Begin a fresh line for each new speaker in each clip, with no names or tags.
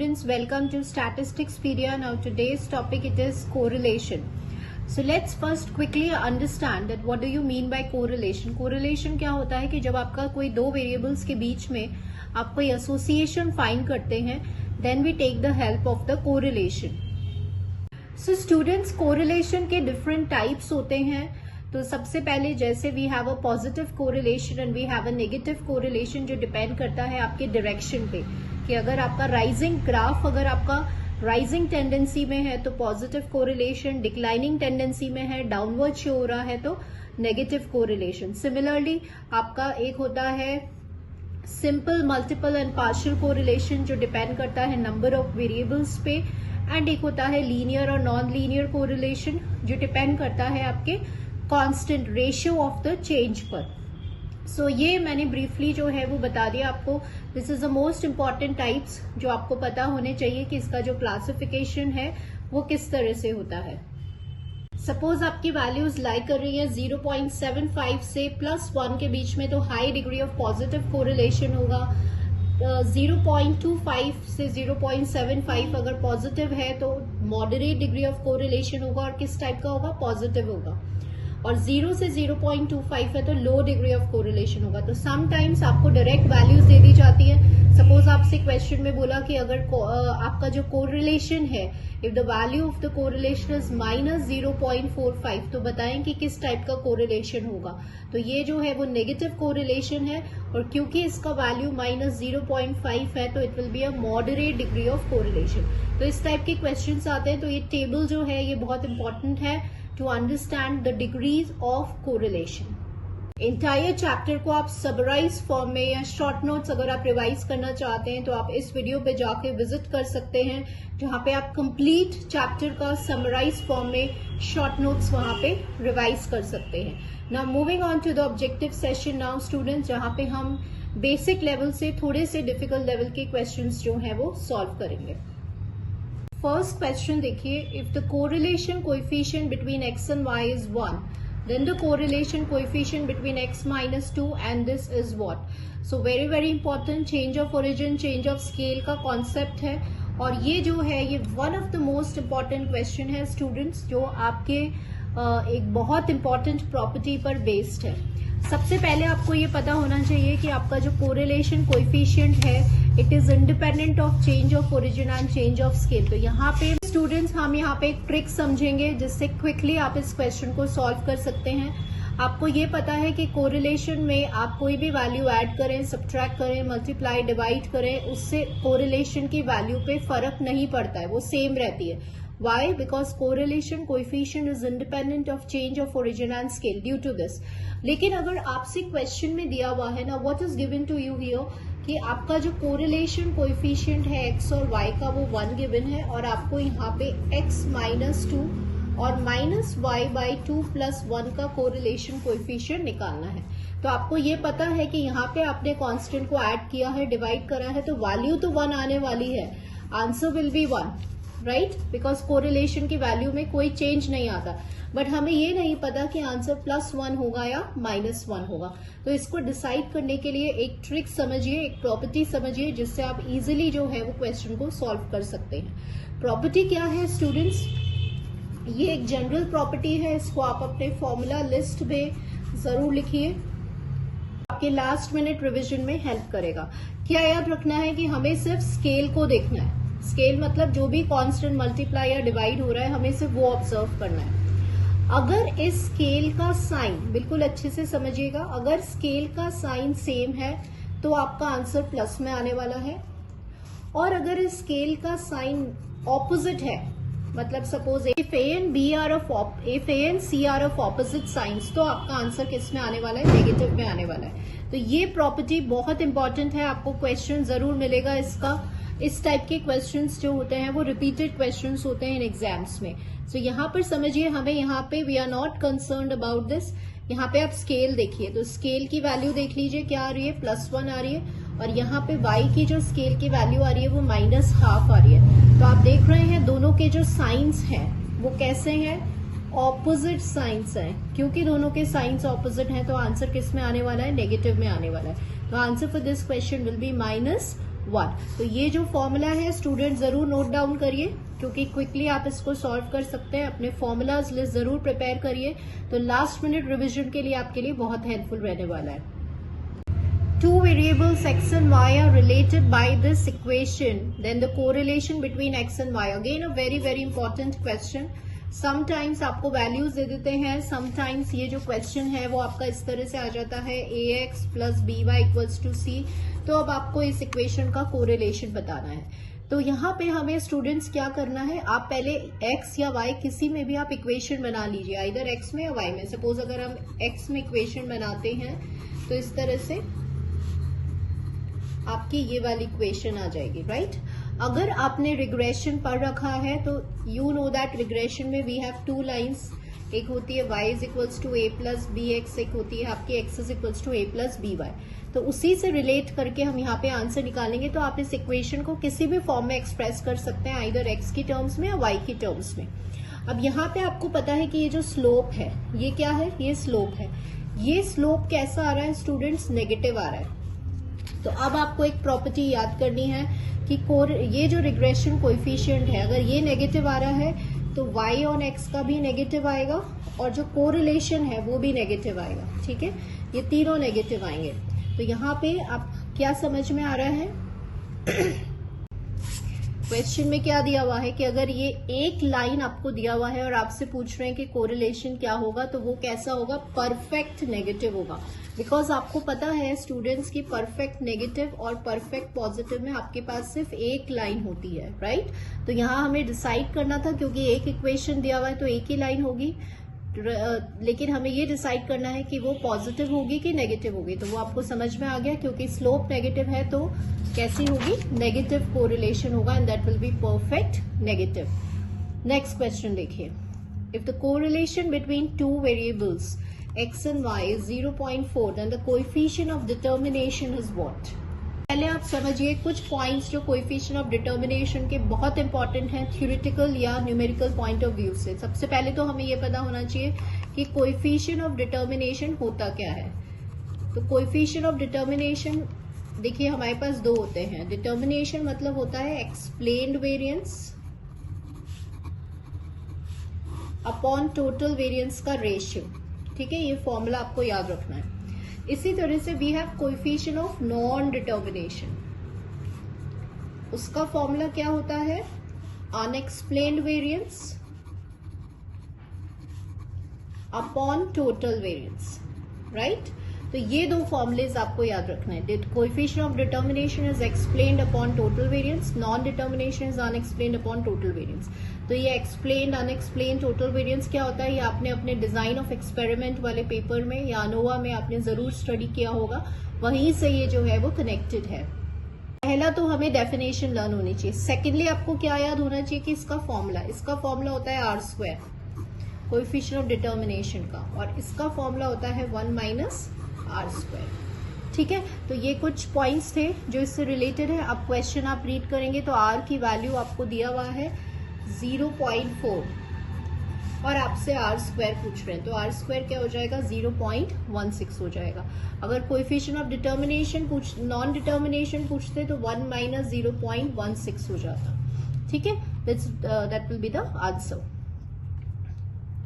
students, welcome to Statisticspedia. Now today's topic it is correlation. So let's first quickly understand that what do you mean by correlation. Correlation क्या होता है कि जब आपका कोई दो वेरिएबल्स के बीच में आप कोई एसोसिएशन फाइंड करते हैं, then we take the help of the correlation. So students, correlation के different types होते हैं. तो सबसे पहले जैसे we have a positive correlation and we have a negative correlation, जो डिपेंड करता है आपके डायरेक्शन पे कि अगर आपका राइजिंग ग्राफ अगर आपका राइजिंग टेंडेंसी में है तो पॉजिटिव कोरिलेशन, डिक्लाइनिंग टेंडेंसी में है डाउनवर्ड शो हो रहा है तो नेगेटिव कोरिलेशन. सिमिलरली आपका एक होता है simple, multiple and partial correlation जो डिपेंड करता है नंबर ऑफ वेरिएबल्स पे, एंड एक होता है लीनियर और नॉन लीनियर कोरिलेशन जो डिपेंड करता है आपके constant ratio of the change पर. सो ये मैंने ब्रीफली जो है वो बता दिया आपको. This is the most important types जो आपको पता होने चाहिए कि इसका जो क्लासिफिकेशन है वो किस तरह से होता है. सपोज आपकी वैल्यूज लाई कर रही है 0.75 से +1 के बीच में, तो high degree of positive correlation होगा. 0.25 से 0.75 अगर पॉजिटिव है तो मॉडरेट डिग्री ऑफ कोरिलेशन होगा और किस टाइप का होगा, पॉजिटिव होगा. और 0 से 0.25 है तो लो डिग्री ऑफ कोरिलेशन होगा. तो समटाइम्स आपको डायरेक्ट वैल्यूज दे दी जाती है. सपोज आपसे क्वेश्चन में बोला कि अगर आपका जो कोरिलेशन है, if the value of the correlation is -0.45, तो बताएं कि किस टाइप का कोरिलेशन होगा. तो ये जो है वो नेगेटिव कोरिलेशन है, और क्योंकि इसका वैल्यू -0.5 है तो it will be a moderate degree of correlation. तो इस टाइप के क्वेश्चन आते हैं. तो ये टेबल जो है ये बहुत इंपॉर्टेंट है to understand the degrees of correlation. Entire chapter को आप समराइज फॉर्म में या शॉर्ट नोट्स अगर आप रिवाइज करना चाहते हैं तो आप इस वीडियो पे जाके विजिट कर सकते हैं, जहां पे आप कंप्लीट चैप्टर का समराइज फॉर्म में शॉर्ट नोट्स वहां पे रिवाइज कर सकते हैं. Now moving on to the objective session now students, जहां पे हम बेसिक लेवल से थोड़े से डिफिकल्ट लेवल के क्वेश्चंस जो है वो सॉल्व करेंगे. फर्स्ट क्वेश्चन देखिए, if the correlation coefficient between x and y is 1, then the correlation coefficient between x -2 and this is what. So very very important, change of origin, change of scale का concept है, और ये जो है ये one of the most important question है students, जो आपके एक बहुत इंपॉर्टेंट प्रॉपर्टी पर बेस्ड है. सबसे पहले आपको ये पता होना चाहिए कि आपका जो कोरिलेशन कोएफिशिएंट है it is independent of change of origin and change of scale. तो यहाँ पे स्टूडेंट्स हम यहाँ पे एक ट्रिक समझेंगे जिससे क्विकली आप इस क्वेश्चन को सॉल्व कर सकते हैं. आपको ये पता है कि कोरिलेशन में आप कोई भी वैल्यू ऐड करें, सब्ट्रैक्ट करें, मल्टीप्लाई, डिवाइड करें, उससे कोरिलेशन की वैल्यू पे फर्क नहीं पड़ता है, वो सेम रहती है. Why? Because correlation coefficient is independent of change of origin and scale due to this. लेकिन अगर आपसे क्वेश्चन में दिया हुआ है ना, what is given to you here, कि आपका जो कोरिलेशन कोएफिशिएंट है x और y का वो 1 गिवन है, और आपको यहाँ पे x -2 और -y/2 + 1 का कोरिलेशन कोएफिशिएंट निकालना है. तो आपको ये पता है कि यहाँ पे आपने कांस्टेंट को ऐड किया है, डिवाइड करा है, तो वैल्यू तो 1 आने वाली है, answer will B 1, right, because correlation की वैल्यू में कोई चेंज नहीं आता. बट हमें ये नहीं पता कि आंसर +1 होगा या -1 होगा. तो इसको डिसाइड करने के लिए एक ट्रिक समझिए, एक प्रॉपर्टी समझिए, जिससे आप इजीली जो है वो क्वेश्चन को सॉल्व कर सकते हैं. प्रॉपर्टी क्या है स्टूडेंट्स? ये एक जनरल प्रॉपर्टी है, इसको आप अपने फॉर्मूला लिस्ट में जरूर लिखिए, आपके लास्ट मिनट रिविजन में हेल्प करेगा. क्या याद रखना है कि हमें सिर्फ स्केल को देखना है. स्केल मतलब जो भी कांस्टेंट मल्टीप्लाई या डिवाइड हो रहा है हमें सिर्फ वो ऑब्जर्व करना है. अगर इस स्केल का साइन, बिल्कुल अच्छे से समझिएगा, अगर स्केल का साइन सेम है तो आपका आंसर प्लस में आने वाला है. और अगर इस स्केल का साइन ऑपोजिट है, मतलब suppose if A and C are of opposite signs, तो आपका आंसर किस में आने वाला है, नेगेटिव में आने वाला है. तो ये प्रॉपर्टी बहुत इंपॉर्टेंट है, आपको क्वेश्चन जरूर मिलेगा इसका. इस टाइप के क्वेश्चंस जो होते हैं वो रिपीटेड क्वेश्चंस होते हैं इन एग्जाम्स में. सो यहाँ पर समझिए, हमें यहाँ पे we are not concerned about this. यहाँ पे आप स्केल देखिए, तो स्केल की वैल्यू देख लीजिए क्या आ रही है, +1 आ रही है, और यहाँ पे y की जो स्केल की वैल्यू आ रही है वो -1/2 आ रही है. तो आप देख रहे हैं दोनों के जो साइंस हैं वो कैसे हैं, ऑपोजिट साइंस हैं. क्योंकि दोनों के साइंस ऑपोजिट हैं तो आंसर किस में आने वाला है, नेगेटिव में आने वाला है. तो answer for this question will B 1। तो ये जो फॉर्मूला है स्टूडेंट जरूर नोट डाउन करिए, क्योंकि क्विकली आप इसको सॉल्व कर सकते हैं। अपने फॉर्मूलाज लिस्ट जरूर प्रिपेयर करिए, तो लास्ट मिनट रिविजन के लिए आपके लिए बहुत हेल्पफुल रहने वाला है। Two variables x and y are related by this equation, then the correlation between x and y. Again a very important question. Sometimes आपको वैल्यूज दे देते हैं, sometimes ये जो क्वेश्चन है वो आपका इस तरह से आ जाता है ax plus by equals to c। तो अब आपको इस इक्वेशन का कोरिलेशन बताना है। तो यहाँ पे हमें स्टूडेंट्स क्या करना है, आप पहले x या y किसी में भी आप इक्वेशन बना लीजिए, इधर x में या y में। सपोज अगर हम x में इक्वेशन बनाते हैं तो इस तरह से आपकी ये वाली इक्वेशन आ जाएगी, राइट। अगर आपने रिग्रेशन पढ़ रखा है तो यू नो दैट रिग्रेशन में वी हैव टू लाइंस, एक होती है y is equals to a plus B X, एक होती है आपकी x is equals to a plus B Y. तो उसी से रिलेट करके हम यहाँ पे आंसर निकालेंगे। तो आप इस इक्वेशन को किसी भी फॉर्म में एक्सप्रेस कर सकते हैं, आइदर x की टर्म्स में या y की टर्म्स में। अब यहाँ पे आपको पता है कि ये जो स्लोप है ये क्या है, ये स्लोप है। ये स्लोप कैसा आ रहा है स्टूडेंट्स, नेगेटिव आ रहा है। तो अब आपको एक प्रॉपर्टी याद करनी है कि ये जो रिग्रेशन कोएफिशिएंट है, अगर ये नेगेटिव आ रहा है तो y ऑन x का भी नेगेटिव आएगा और जो कोरिलेशन है वो भी नेगेटिव आएगा, ठीक है। ये तीनों नेगेटिव आएंगे। तो यहाँ पे आप क्या समझ में आ रहा है, क्वेश्चन में क्या दिया हुआ है कि अगर ये एक लाइन आपको दिया हुआ है और आपसे पूछ रहे हैं कि कोरिलेशन क्या होगा, तो वो कैसा होगा, परफेक्ट नेगेटिव होगा। बिकॉज आपको पता है स्टूडेंट्स की परफेक्ट नेगेटिव और परफेक्ट पॉजिटिव में आपके पास सिर्फ एक लाइन होती है, राइट। तो यहाँ हमें डिसाइड करना था, क्योंकि एक इक्वेशन दिया हुआ है तो एक ही लाइन होगी, लेकिन हमें ये डिसाइड करना है कि वो पॉजिटिव होगी कि नेगेटिव होगी। तो वो आपको समझ में आ गया, क्योंकि स्लोप नेगेटिव है तो कैसी होगी, नेगेटिव कोरिलेशन होगा, and that will be perfect negative. Next question देखिए, if the correlation between two variables x and y is 0.4 then the coefficient of determination is what? पहले आप समझिए कुछ पॉइंट्स जो कोएफिशिएंट ऑफ डिटर्मिनेशन के बहुत important हैं थ्योरेटिकल या न्यूमेरिकल पॉइंट ऑफ व्यू से। सबसे पहले तो हमें ये पता होना चाहिए कि कोएफिशिएंट ऑफ डिटर्मिनेशन होता क्या है। तो कोएफिशिएंट ऑफ डिटर्मिनेशन देखिए हमारे पास दो होते हैं। डिटर्मिनेशन मतलब होता है explained variance upon total variance का रेशियो, ठीक है। ये फॉर्मूला आपको याद रखना है। इसी तरह से we have coefficient of non determination, उसका फॉर्मूला क्या होता है, unexplained variance upon total variance, right. तो ये दो फॉर्मुलेज आपको याद रखना है। Coefficient of determination is explained upon total variance, non determination is unexplained upon total variance. तो ये एक्सप्लेन्ड अनएक्सप्लेन्ड टोटल वेरिएंस क्या होता है, ये आपने अपने डिजाइन ऑफ एक्सपेरिमेंट वाले पेपर में या अनोवा में आपने जरूर स्टडी किया होगा, वहीं से ये जो है वो कनेक्टेड है। पहला तो हमें डेफिनेशन लर्न होनी चाहिए। सेकेंडली आपको क्या याद होना चाहिए कि इसका फॉर्मूला होता है r², कोएफिशिएंट ऑफ डिटर्मिनेशन का, और इसका फॉर्मूला होता है 1 माइनस r², ठीक है। तो ये कुछ पॉइंट्स थे जो इससे रिलेटेड है। अब क्वेश्चन आप रीड करेंगे तो r की वैल्यू आपको दिया हुआ है 0.4 और आपसे r² पूछ रहे हैं, तो r² क्या हो जाएगा, 0.16 हो जाएगा। अगर coefficient of determination non determination पूछते तो 1 माइनस 0.16 हो जाता, ठीक है। That will be the answer.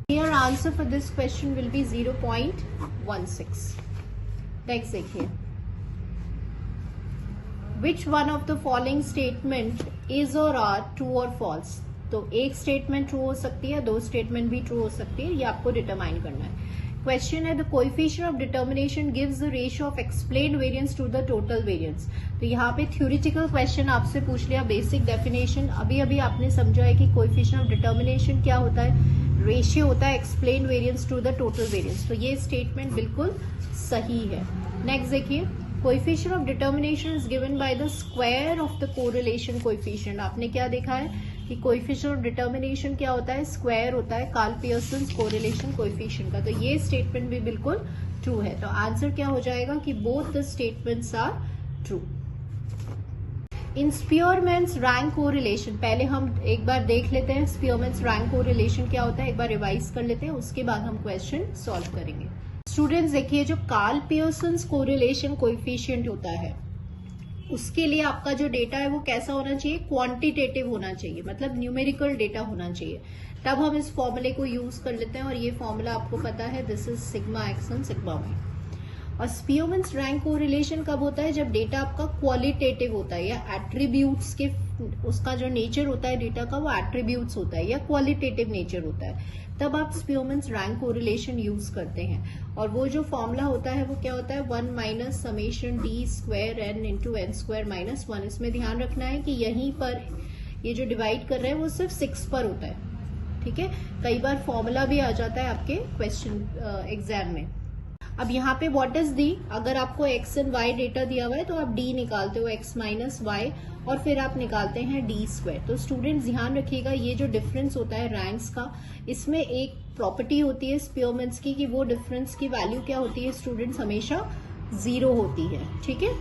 Here answer for this question will be 0.16. Next देखिए, which one of the following statement is or are true or false? तो एक statement true हो सकती है, दो स्टेटमेंट भी ट्रू हो सकती है, ये आपको डिटरमाइन करना है। क्वेश्चन है the coefficient of determination gives the ratio of explained variance to the total variance. तो यहाँ पे थ्योरेटिकल क्वेश्चन आपसे पूछ लिया, बेसिक डेफिनेशन अभी अभी आपने समझा है कि कोएफिशिएंट ऑफ डिटर्मिनेशन क्या होता है, रेशियो होता है explained variance to the total variance. तो ये स्टेटमेंट बिल्कुल सही है। नेक्स्ट देखिए, coefficient of determination is given by the square of the correlation coefficient. आपने क्या देखा है कि कोएफिशिएंट ऑफ डिटर्मिनेशन क्या होता है, स्क्वायर होता है कार्ल पियर्सन कोरिलेशन कोएफिशिएंट का। तो ये स्टेटमेंट भी बिल्कुल ट्रू है। तो आंसर क्या हो जाएगा कि both the statements are true. In Spearman's rank correlation, पहले हम एक बार देख लेते हैं स्पीयरमैन्स रैंक कोरिलेशन क्या होता है, एक बार रिवाइज कर लेते हैं, उसके बाद हम क्वेश्चन सॉल्व करेंगे। स्टूडेंट्स देखिए, जो कार्ल पियर्सन कोरिलेशन कोएफिशिएंट होता है उसके लिए आपका जो डेटा है वो कैसा होना चाहिए, क्वांटिटेटिव होना चाहिए, मतलब न्यूमेरिकल डेटा होना चाहिए। तब हम इस फॉर्मूले को यूज कर लेते हैं और ये फॉर्मूला आपको पता है, this is sigma x and sigma Y. और स्पीयरमैन्स रैंक कोरिलेशन कब होता है, जब डेटा आपका क्वालिटेटिव होता है या एट्रीब्यूट्स के, उसका जो नेचर होता है डेटा का वो एट्रीब्यूट्स होता है या क्वालिटेटिव नेचर होता है, तब आप स्पीयरमैन्स रैंक कोरिलेशन यूज करते हैं। और वो जो फॉर्मूला होता है वो क्या होता है, 1 minus summation D square N into N square minus 1। इसमें ध्यान रखना है कि यहीं पर ये जो डिवाइड कर रहे हैं वो सिर्फ 6 पर होता है, ठीक है। कई बार फॉर्मूला भी आ जाता है आपके क्वेश्चन एग्जाम में। अब यहाँ पे व्हाट इज डी, अगर आपको एक्स एंड वाई डेटा दिया हुआ है तो आप डी निकालते हो, एक्स माइनस वाई, और फिर आप निकालते हैं डी स्क्वायर। तो स्टूडेंट्स ध्यान रखिएगा, ये जो डिफरेंस होता है रैंक्स का, इसमें एक प्रॉपर्टी होती है स्पीयरमैन्स की कि वो डिफरेंस की वैल्यू क्या होती है स्टूडेंट्स, हमेशा 0 होती है, ठीक है।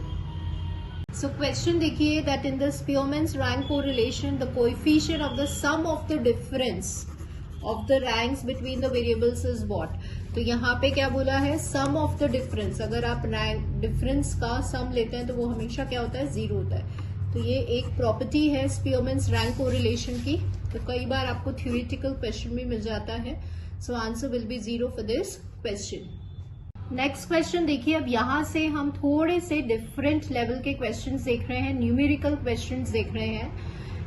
सो क्वेश्चन देखिए, that in the Spearman's rank correlation the coefficient of the sum of the difference of the ranks between the variables is what. तो यहाँ पे क्या बोला है, सम ऑफ द डिफरेंस, अगर आप रैंक डिफरेंस का सम लेते हैं तो वो हमेशा क्या होता है, 0 होता है। तो ये एक प्रॉपर्टी है स्पीयरमैन्स रैंक कोरिलेशन की। तो कई बार आपको थ्योरेटिकल क्वेश्चन भी मिल जाता है। So answer will be 0 for this question. Next question देखिए, अब यहाँ से हम थोड़े से डिफरेंट लेवल के क्वेश्चंस देख रहे हैं, न्यूमेरिकल क्वेश्चंस देख रहे हैं,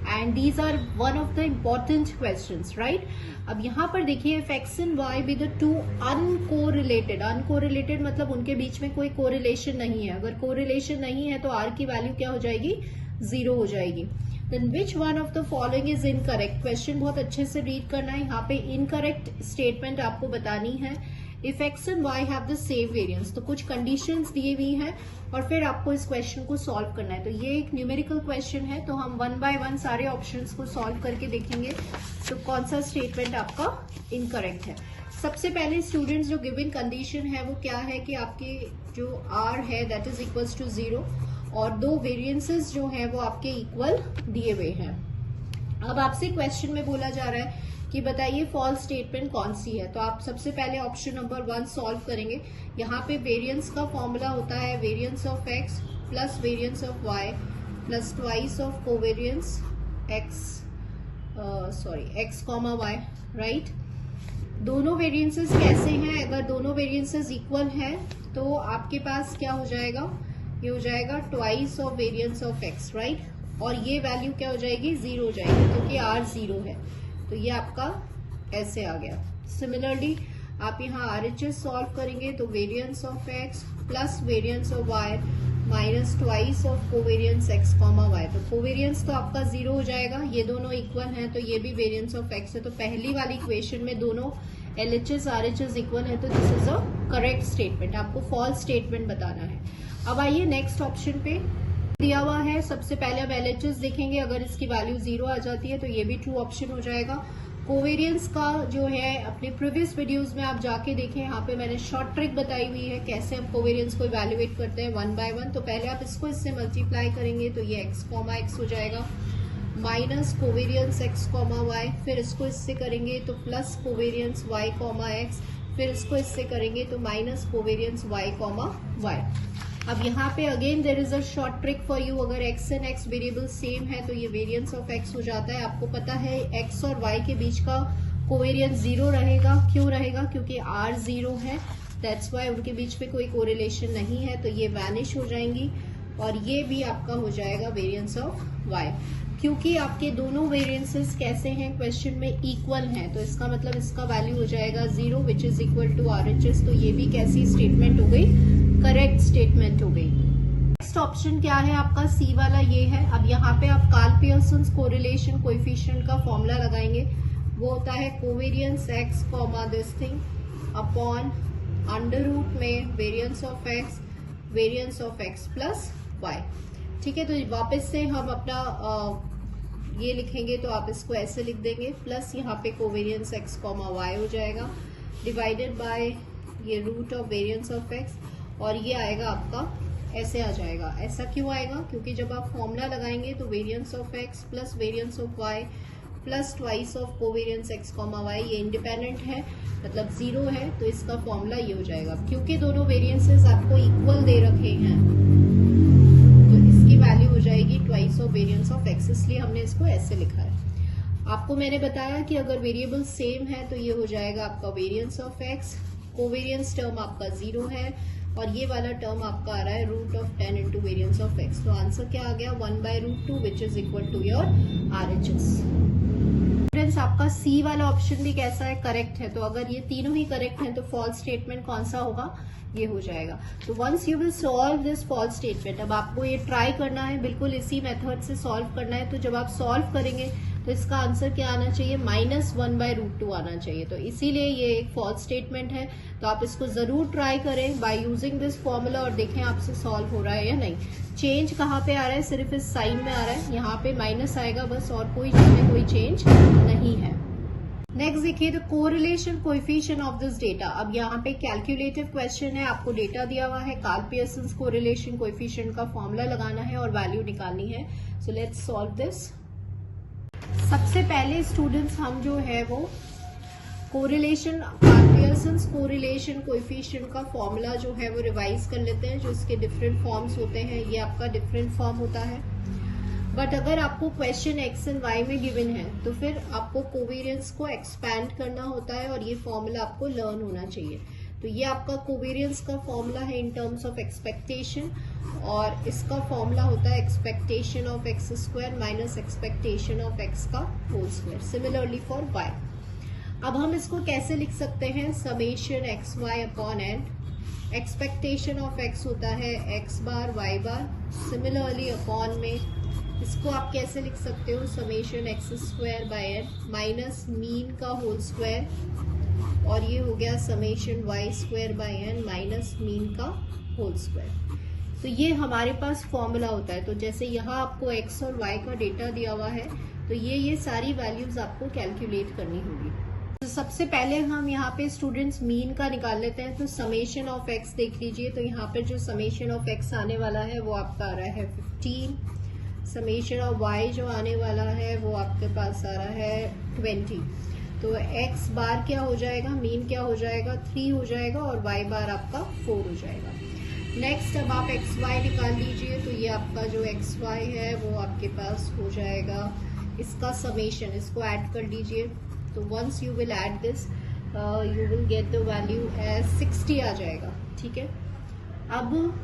and these are one of the important questions, right. अब यहाँ पर देखिए, if X and Y be the two uncorrelated, uncorrelated मतलब उनके बीच में कोई कोरिलेशन नहीं है। अगर कोरिलेशन नहीं है तो आर की वैल्यू क्या हो जाएगी, 0 हो जाएगी। Then which one of the following is incorrect. Question बहुत अच्छे से रीड करना है, यहाँ पे इनकरेक्ट स्टेटमेंट आपको बतानी है। If X and why have the same variance, तो कुछ कंडीशंस दी हुई हैं और फिर आपको इस क्वेश्चन को सॉल्व करना है। तो ये एक न्यूमेरिकल क्वेश्चन है, तो हम 1 बाय 1 सारे ऑप्शंस को सॉल्व करके देखेंगे तो कौन सा स्टेटमेंट आपका इनकरेक्ट है। सबसे पहले स्टूडेंट्स, जो गिवन कंडीशन है वो क्या है कि आपके जो आर है दैट इज इक्वल्स टू 0 और 2 वेरिएंसेस जो है वो आपके इक्वल दिए हुए हैं। अब आपसे क्वेश्चन में बोला जा रहा है कि बताइए फॉल्स स्टेटमेंट कौन सी है। तो आप सबसे पहले ऑप्शन नंबर 1 सॉल्व करेंगे। यहाँ पे वेरिएंस का फॉर्मूला होता है variance of X plus variance of Y plus twice of covariance X comma Y, right. दोनों वेरिएंसेस कैसे हैं, अगर दोनों वेरिएंसेस इक्वल हैं तो आपके पास क्या हो जाएगा, ये हो जाएगा twice of variance of x, right. और ये वैल्यू क्या हो जाएगी, 0 हो जाएगी क्योंकि आर 0 है। तो ये आपका ऐसे आ गया। सिमिलरली आप यहाँ RHS सॉल्व करेंगे तो variance of X plus variance of Y minus twice of covariance X comma Y. तो कोवेरिएंस तो आपका 0 हो जाएगा, ये दोनों इक्वल हैं तो ये भी वेरिएंस ऑफ एक्स है। तो पहली वाली इक्वेशन में दोनों LHS RHS इक्वल है तो this is a correct statement. आपको फॉल्स स्टेटमेंट बताना है। अब आइए नेक्स्ट ऑप्शन पे दिया हुआ है, सबसे पहले हम LHS देखेंगे, अगर इसकी वैल्यू 0 आ जाती है तो ये भी ट्रू ऑप्शन हो जाएगा। कोवेरिएंस का जो है अपने प्रीवियस वीडियोस में आप जाके देखें, यहाँ पे मैंने शॉर्ट ट्रिक बताई हुई है कैसे हम कोवेरिएंस को इवैल्यूएट करते हैं 1 बाय 1। तो पहले आप इसको इससे मल्टीप्लाई करेंगे तो ये x कॉमा एक्स हो जाएगा minus covariance x comma Y, फिर इसको इससे करेंगे तो plus covariance y comma X, फिर इसको इससे करेंगे तो minus covariance y comma Y. अब यहाँ पे again there is a short trick for you, अगर x and x variable same है तो ये वेरिएंस ऑफ x हो जाता है। आपको पता है x और y के बीच का कोवेरिएंस 0 रहेगा, क्यों रहेगा, क्योंकि r 0 है, दैट्स वाई उनके बीच में कोई कोरिलेशन नहीं है, तो ये वैनिश हो जाएंगी और ये भी आपका हो जाएगा वेरिएंस ऑफ y। क्योंकि आपके दोनों वेरिएंसेस कैसे हैं, क्वेश्चन में इक्वल हैं, तो इसका मतलब इसका वैल्यू हो जाएगा 0 which is equal to RHS। तो ये भी कैसी स्टेटमेंट हो गई, करेक्ट स्टेटमेंट हो गई। नेक्स्ट ऑप्शन क्या है आपका, सी वाला ये है। अब यहाँ पे आप कार्ल पियर्सन्स कोरिलेशन कोएफिशिएंट का फॉर्मूला लगाएंगे, वो होता है covariance X comma this thing upon under root में variance of X plus Y, ठीक है। तो वापस से हम अपना ये लिखेंगे तो आप इसको ऐसे लिख देंगे, प्लस यहाँ पे कोवेरिएंस एक्स कॉमा वाई हो जाएगा डिवाइडेड बाय ये root of variance of X, और ये आएगा आपका ऐसे आ जाएगा। ऐसा क्यों आएगा, क्योंकि जब आप फॉर्मूला लगाएंगे तो variance of X plus variance of Y plus twice of covariance X comma Y, ये इंडिपेंडेंट है मतलब 0 है, तो इसका फॉर्मूला ये हो जाएगा। क्योंकि दोनों वेरिएंसेस आपको इक्वल दे रखे हैं तो इसकी difference of variance of x, इसलिए हमने इसको ऐसे लिखा है। आपको मैंने बताया कि अगर वेरिएबल सेम है तो ये हो जाएगा आपका variance of x, covariance term आपका 0 है, और ये वाला टर्म आपका आ रहा है root of 10 into variance of X. तो आंसर क्या आ गया 1/√2 which is equal to your RHS। Students आपका सी वाला ऑप्शन भी कैसा है, करेक्ट है। तो अगर ये तीनों ही करेक्ट हैं तो फॉल्स स्टेटमेंट कौन सा होगा, ये हो जाएगा। तो once you will solve this false statement, अब आपको ये ट्राई करना है, बिल्कुल इसी मेथड से सॉल्व करना है। तो जब आप सॉल्व करेंगे तो इसका आंसर क्या आना चाहिए, -1/√2 आना चाहिए। तो इसीलिए ये एक फॉल्स स्टेटमेंट है। तो आप इसको जरूर ट्राई करें बाय यूजिंग दिस फॉर्मूला और देखें आपसे सॉल्व हो रहा है या नहीं। चेंज कहाँ पे आ रहा है, सिर्फ इस साइन में आ रहा है, यहाँ पे माइनस आएगा बस, और कोई इसमें कोई चेंज नहीं है। नेक्स्ट देखिए the correlation coefficient of this data. अब यहाँ पे कैलकुलेटिव क्वेश्चन है, आपको डेटा दिया हुआ है, कार्ल पियर्सन कोरिलेशन कोएफिशिएंट का फॉर्मूला लगाना है और वैल्यू निकालनी है। So let's solve this. सबसे पहले स्टूडेंट्स हम जो है वो correlation, Karl Pearson correlation coefficient का फॉर्मूला जो है वो रिवाइज कर लेते हैं, जो इसके डिफरेंट फॉर्म्स होते हैं। ये आपका डिफरेंट फॉर्म होता है, बट अगर आपको क्वेश्चन एक्स एंड वाई में गिवन है तो फिर आपको कोवेरियंस को एक्सपैंड करना होता है और ये फॉर्मूला आपको लर्न होना चाहिए। तो ये आपका कोवेरियंस का फॉर्मूला है इन टर्म्स ऑफ एक्सपेक्टेशन, और इसका फॉर्मूला होता है expectation of X square minus expectation of X का whole square. Similarly for Y. अब हम इसको कैसे लिख सकते हैं, summation X Y upon N. Expectation of X होता है X bar Y bar, similarly upon में इसको आप कैसे लिख सकते हो, summation X square by N minus mean का होल स्क्वायर, और ये हो गया summation Y square by N minus mean का होल स्क्वायर। तो ये हमारे पास फॉर्मूला होता है। तो जैसे यहाँ आपको एक्स और वाई का डेटा दिया हुआ है तो ये सारी वैल्यूज आपको कैलकुलेट करनी होगी। तो सबसे पहले हम यहाँ पे स्टूडेंट्स मीन का निकाल लेते हैं। तो समेशन ऑफ एक्स देख लीजिए, तो यहाँ पे जो समेशन ऑफ एक्स आने वाला है वो आपका आ रहा है 15। समेशन ऑफ वाई जो आने वाला है वो आपके पास आ रहा है 20। तो एक्स बार क्या हो जाएगा, मीन क्या हो जाएगा, 3 हो जाएगा, और वाई बार आपका 4 हो जाएगा। नेक्स्ट अब आप एक्स वाई निकाल लीजिए। तो ये आपका जो एक्स वाई है वो आपके पास हो जाएगा, इसका समेशन, इसको ऐड कर लीजिए। तो once you will add this you will get the value as 60 आ जाएगा। ठीक है, अब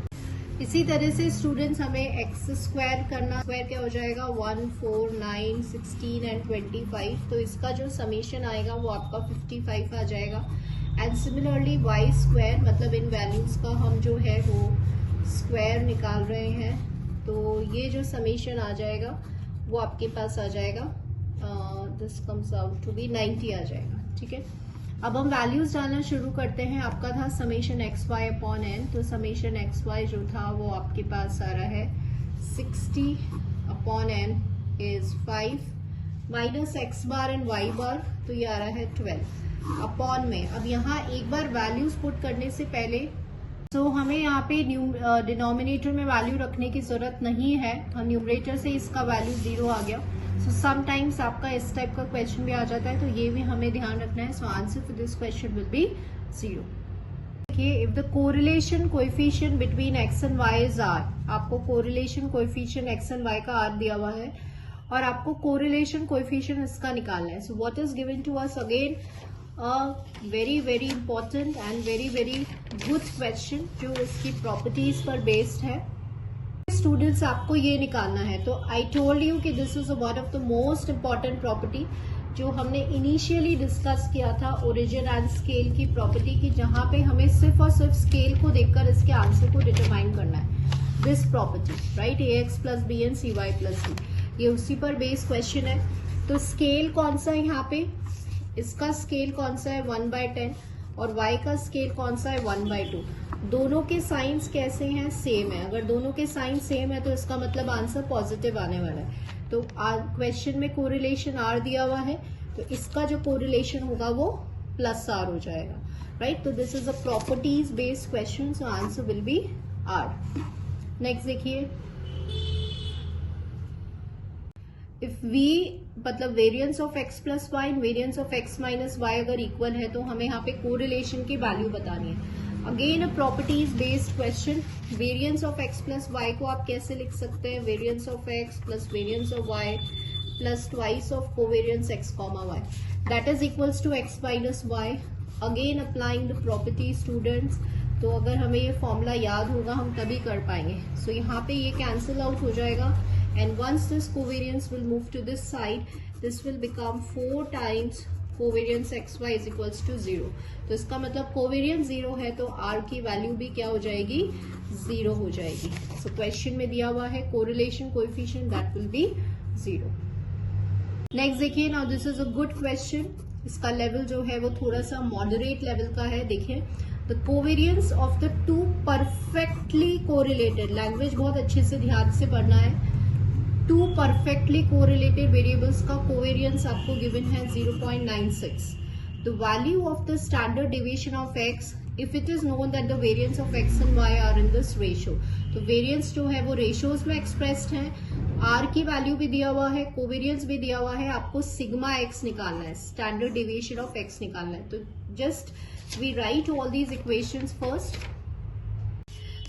इसी तरह से स्टूडेंट्स हमें एक्स स्क्वायर करना, स्क्वायर क्या हो जाएगा 1, 4, 9, 16 एंड 25। तो इसका जो समेशन आएगा वो आपका 55 आ जाएगा। एंड सिमिलरली वाई स्क्वायर, मतलब इन वैल्यूज का हम जो है वो स्क्वायर निकाल रहे हैं, तो ये जो समेशन आ जाएगा वो आपके पास आ जाएगा, this comes out to be 90 आ जाएगा। ठीक है, अब हम वैल्यूज डालना शुरू करते हैं। आपका था summation X Y upon N, तो समेशन एक्स वाई जो था वो आपके पास आ रहा है 60 upon N is 5 minus X bar and Y bar, तो ये आ रहा है 12 अपॉन में। अब यहाँ एक बार वैल्यूज पुट करने से पहले तो हमें यहाँ पे डिनोमिनेटर में वैल्यू रखने की जरूरत नहीं है, तो न्यूमरेटर से इसका वैल्यू 0 आ गया। सो समटाइम्स आपका इस टाइप का क्वेश्चन भी आ जाता है, तो ये भी हमें ध्यान रखना है। So answer for this question will be 0। देखिए, if the correlation coefficient between X and Y is R, आपको correlation coefficient X and Y का आर दिया हुआ है और आपको कोरिलेशन कोएफिशिएंट इसका निकालना है। So what is given to us, again very very important and very very good question जो इसकी प्रॉपर्टीज पर बेस्ड है। स्टूडेंट्स आपको ये निकालना है, तो आई टोल्ड यू कि this is one of the most important property जो हमने इनिशियली डिस्कस किया था, ओरिजिन एंड स्केल की प्रॉपर्टी की, जहां पे हमें सिर्फ और सिर्फ स्केल को देखकर इसके आंसर को डिटरमाइन करना है। This property, right, ax plus b and cy plus d, ये उसी पर बेस्ड क्वेश्चन है। तो स्केल कौन सा है यहाँ पे, इसका स्केल कौन सा है 1/10 और y का स्केल कौन सा है 1/2। दोनों के साइंस कैसे हैं, सेम है। अगर दोनों के साइन सेम है तो इसका मतलब आंसर पॉजिटिव आने वाला है। तो क्वेश्चन में कोरिलेशन r दिया हुआ है, तो इसका जो कोरिलेशन होगा वो +r हो जाएगा, राइट। तो this is a properties based question, so answer will be r। Next देखिए, इफ वी मतलब variance of x plus y, variance of x minus y अगर इक्वल है तो हमें यहाँ पे कोरिलेशन की वैल्यू बतानी है। Again a properties based question. Variance of x plus y को आप कैसे लिख सकते हैं? Variance of x plus variance of y plus twice of covariance x comma y that is equals to x minus y. Again applying the property students. तो अगर हमें ये फॉर्मूला याद होगा हम तभी कर पाएंगे. सो यहाँ पे ये कैंसिल आउट हो जाएगा and once this covariance will move to this side this will become 4 times covariance x y is equals to 0. तो इसका मतलब कोवेरियंस 0 है तो आर की वैल्यू भी क्या हो जाएगी? 0 हो जाएगी. सो क्वेश्चन में दिया हुआ है correlation coefficient that will be 0. Next देखिए, now this is a good question. इसका लेवल जो है वो थोड़ा सा मॉडरेट लेवल का है. देखिए, the covariance of the two perfectly correlated, language बहुत अच्छे से ध्यान से पढ़ना है. टू परफेक्टली कोरिलेटेड वेरिएबल्स का कोवेरियंस आपको गिवन है 0.96. The value of the standard deviation of x if it is known that the variance of x and y are in this ratio. तो वेरिएंस जो है वो रेशियोज में expressed है. Are की वैल्यू भी दिया हुआ है, कोवेरियंस भी दिया हुआ है. आपको सिग्मा एक्स निकालना है, स्टैंडर्ड डेविएशन ऑफ एक्स निकालना है. तो just we write all these equations first.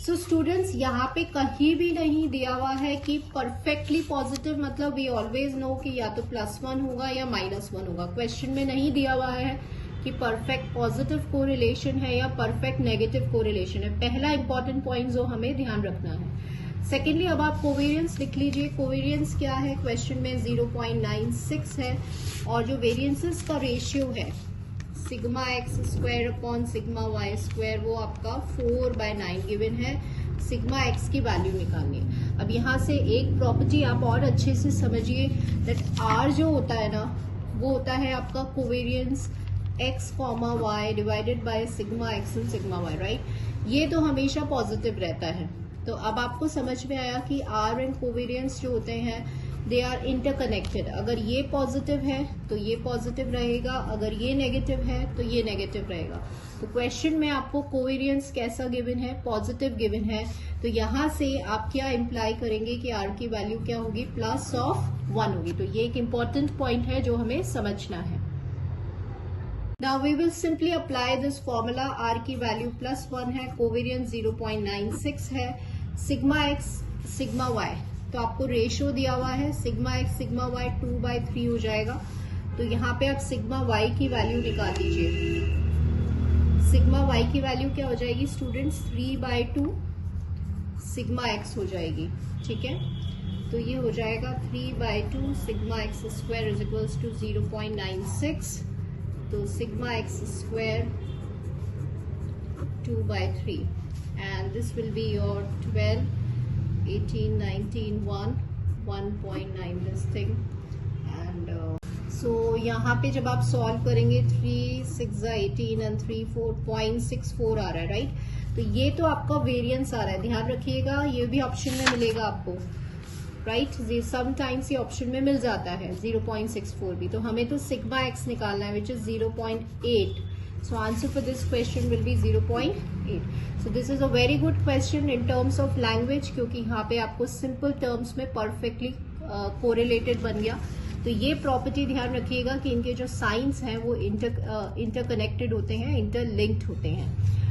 So students, यहाँ पे कहीं भी नहीं दिया हुआ है कि परफेक्टली पॉजिटिव मतलब वी ऑलवेज नो कि या तो +1 होगा या -1 होगा. क्वेश्चन में नहीं दिया हुआ है कि परफेक्ट पॉजिटिव कोरिलेशन है या परफेक्ट नेगेटिव कोरिलेशन है. पहला इंपॉर्टेंट पॉइंट जो हमें ध्यान रखना है. सेकेंडली, अब आप कोवेरियंस लिख लीजिए. कोवेरियंस क्या है? क्वेश्चन में 0.96 है और जो वेरियंसेस का रेशियो है sigma x square upon sigma y square वो आपका 4/9 गिवन है. सिग्मा एक्स की वैल्यू निकालनी है. अब यहाँ से एक प्रॉपर्टी आप और अच्छे से समझिए दैट आर जो होता है ना वो होता है आपका covariance x comma y divided by sigma x and sigma y, right. ये तो हमेशा पॉजिटिव रहता है. तो अब आपको समझ में आया कि आर एंड कोवेरियंस जो होते हैं दे आर इंटरकनेक्टेड. अगर ये पॉजिटिव है तो ये पॉजिटिव रहेगा, अगर ये नेगेटिव है तो ये नेगेटिव रहेगा. तो क्वेश्चन में आपको कोवेरियंस कैसा गिवन है? पॉजिटिव गिवन है. तो यहाँ से आप क्या इंप्लाई करेंगे कि आर की वैल्यू क्या होगी? +1 होगी. तो ये एक इंपॉर्टेंट पॉइंट है जो हमें समझना है. Now we will simply apply this formula. R की वैल्यू +1 है, कोवेरियंस 0.96 है, सिग्मा एक्स सिग्मा वाई तो आपको रेशियो दिया हुआ है सिग्मा एक्स सिग्मा वाई 2/3 हो जाएगा. तो यहाँ पे आप सिग्मा वाई की वैल्यू निकाल दीजिए. सिग्मा वाई की वैल्यू क्या हो जाएगी स्टूडेंट्स? 3/2 सिग्मा एक्स हो जाएगी. ठीक है, तो ये हो जाएगा 3/2 sigma x square is equals to 0.96. तो sigma x square 2/3 and this will be your 12, 18, 19, 1.9 this thing and so यहाँ पे जब आप सॉल्व करेंगे 3 6 18 and 3 4.64 आ रहा है, राइट. तो ये तो आपका वेरिएंस आ रहा है, ध्यान रखिएगा. ये भी ऑप्शन में मिलेगा आपको, राइट. समटाइम्स ये ऑप्शन में मिल जाता है 0.64 भी. तो हमें तो सिग्मा एक्स निकालना है which is 0.8. So answer for this question will be 0.8. So this is a very good question in terms of language क्योंकि यहाँ पे आपको simple terms में perfectly correlated बन गया. तो ये प्रॉपर्टी ध्यान रखिएगा कि इनके जो साइंस हैं वो इंटरकनेक्टेड होते हैं, इंटरलिंक्ड होते हैं,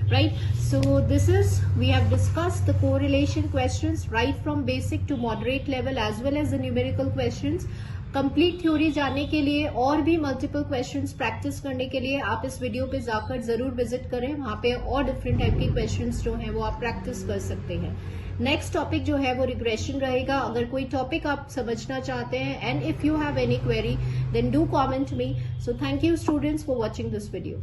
right. So this is we have discussed the correlation questions right from basic to moderate level as well as the numerical questions. Complete theory जानने के लिए और भी मल्टीपल क्वेश्चंस प्रैक्टिस करने के लिए आप इस वीडियो पे जाकर जरूर विजिट करें. वहां पे और डिफरेंट टाइप के क्वेश्चंस जो हैं वो आप प्रैक्टिस कर सकते हैं. नेक्स्ट टॉपिक जो है वो रिग्रेशन रहेगा. अगर कोई टॉपिक आप समझना चाहते हैं and if you have any query then do comment me. So thank you students for watching this video.